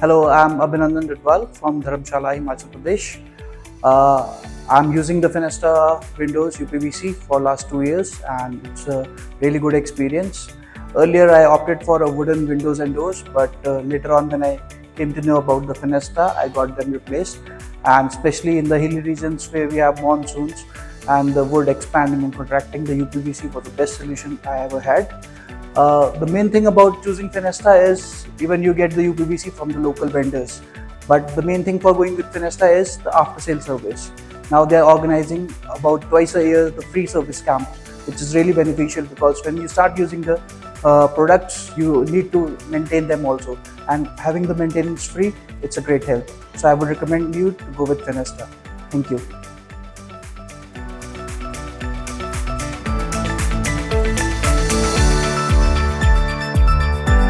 Hello, I'm Abhinandan Dadhwal from Dharamshala, Himachal Pradesh. I'm using the Fenesta Windows uPVC for last 2 years and it's a really good experience. Earlier I opted for a wooden windows and doors, but later on when I came to know about the Fenesta, I got them replaced, and especially in the hilly regions where we have monsoons and the wood expanding and contracting, the uPVC was the best solution I ever had. The main thing about choosing Fenesta is even you get the uPVC from the local vendors, but the main thing for going with Fenesta is the after sale service. Now they are organizing about twice a year the free service camp, which is really beneficial because when you start using the products, you need to maintain them also, and having the maintenance free, it's a great help. So I would recommend you to go with Fenesta. Thank you.